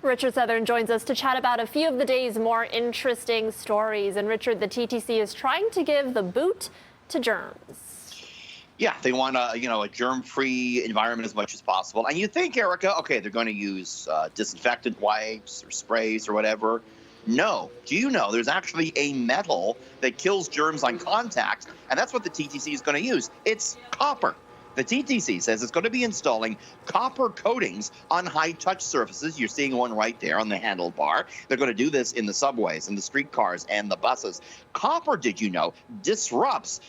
Richard Southern joins us to chat about a few of the day's more interesting stories. And Richard, the TTC is trying to give the boot to germs. Yeah, they want a germ-free environment as much as possible. And you think, Erica, okay, they're going to use disinfectant wipes or sprays or whatever. No. Do you know there's actually a metal that kills germs on contact, and that's what the TTC is going to use. It's copper. The TTC says it's going to be installing copper coatings on high-touch surfaces. You're seeing one right there on the handlebar. They're going to do this in the subways and the streetcars and the buses. Copper, did you know, disrupts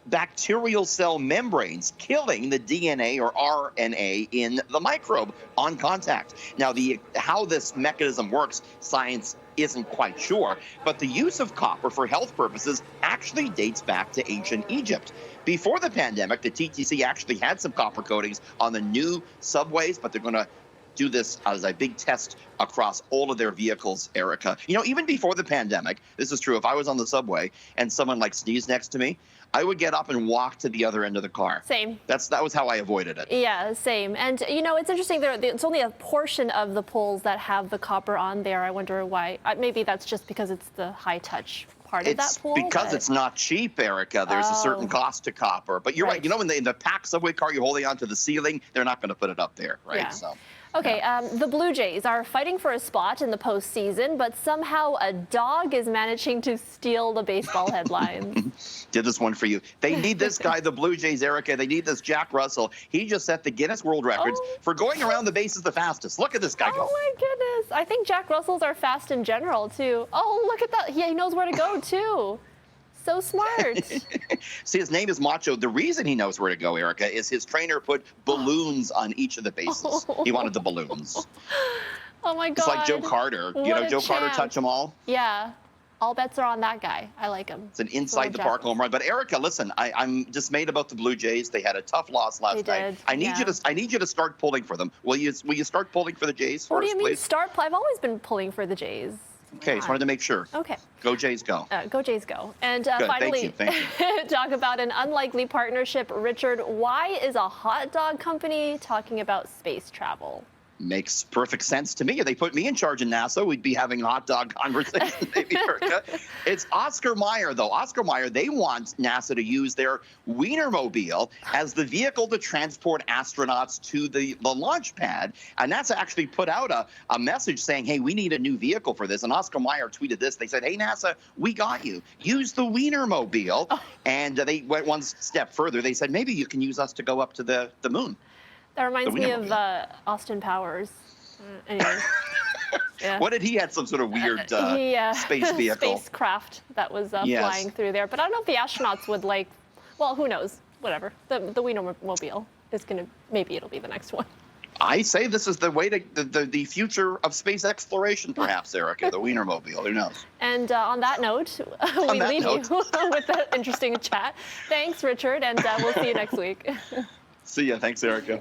bacterial cell membranes, killing the DNA or RNA in the microbe on contact. Now, how this mechanism works, science isn't quite sure, but the use of copper for health purposes actually dates back to ancient Egypt. Before the pandemic, the TTC actually had some copper coatings on the new subways, but they're going to do this as a big test across all of their vehicles, Erica. You know, even before the pandemic, this is true, if I was on the subway and someone sneezed next to me, I would get up and walk to the other end of the car. Same. That was how I avoided it. Yeah, same. And, it's interesting. It's only a portion of the poles that have the copper on there. I wonder why. Maybe that's just because it's the high-touch part of that pole. It's because it's not cheap, Erica. There's a certain cost to copper. But you're right. In the packed subway car, you're holding onto the ceiling, they're not going to put it up there, right? Yeah. So. Okay, yeah. The Blue Jays are fighting for a spot in the postseason, but somehow a dog is managing to steal the baseball headlines. Did this one for you. They need this guy, the Blue Jays, Erica. They need this Jack Russell. He just set the Guinness World Records for going around the bases the fastest. Look at this guy go. Oh, my goodness. I think Jack Russells are fast in general, too. Oh, look at that. He knows where to go, too. So smart. See, his name is Macho. The reason he knows where to go, Erica, is his trainer put balloons on each of the bases. He wanted the balloons. Oh, my God. It's like Joe Carter. Joe Carter, touch them all? Yeah. All bets are on that guy. I like him. It's an inside the park home run. But Erica, listen, I'm dismayed about the Blue Jays. They had a tough loss last night. I need you to start pulling for them. Will you start pulling for the Jays first, What do you mean please? I've always been pulling for the Jays. Okay, just wanted to make sure. Okay. Go Jays, go. Go Jays, go. And Good, finally, thank you. talk about an unlikely partnership. Richard, why is a hot dog company talking about space travel? Makes perfect sense to me. If they put me in charge of NASA, we'd be having a hot dog conversation, maybe, Erica. It's Oscar Mayer, though. Oscar Mayer, they want NASA to use their Wienermobile as the vehicle to transport astronauts to the launch pad. And NASA actually put out a message saying, hey, we need a new vehicle for this. And Oscar Mayer tweeted this. They said, hey, NASA, we got you. Use the Wienermobile. Oh. And they went one step further. They said, maybe you can use us to go up to the moon. That reminds me of Austin Powers. Anyway. Yeah. What did he had some sort of weird space vehicle? Spacecraft that was flying through there. But I don't know if the astronauts would well, who knows? Whatever. The Wienermobile is going to, maybe it'll be the next one. I say this is the way to the future of space exploration, perhaps, Erica, the Wienermobile. Who knows? And on that note, we leave you with an interesting chat. Thanks, Richard, and we'll see you next week. See ya. Thanks, Erica.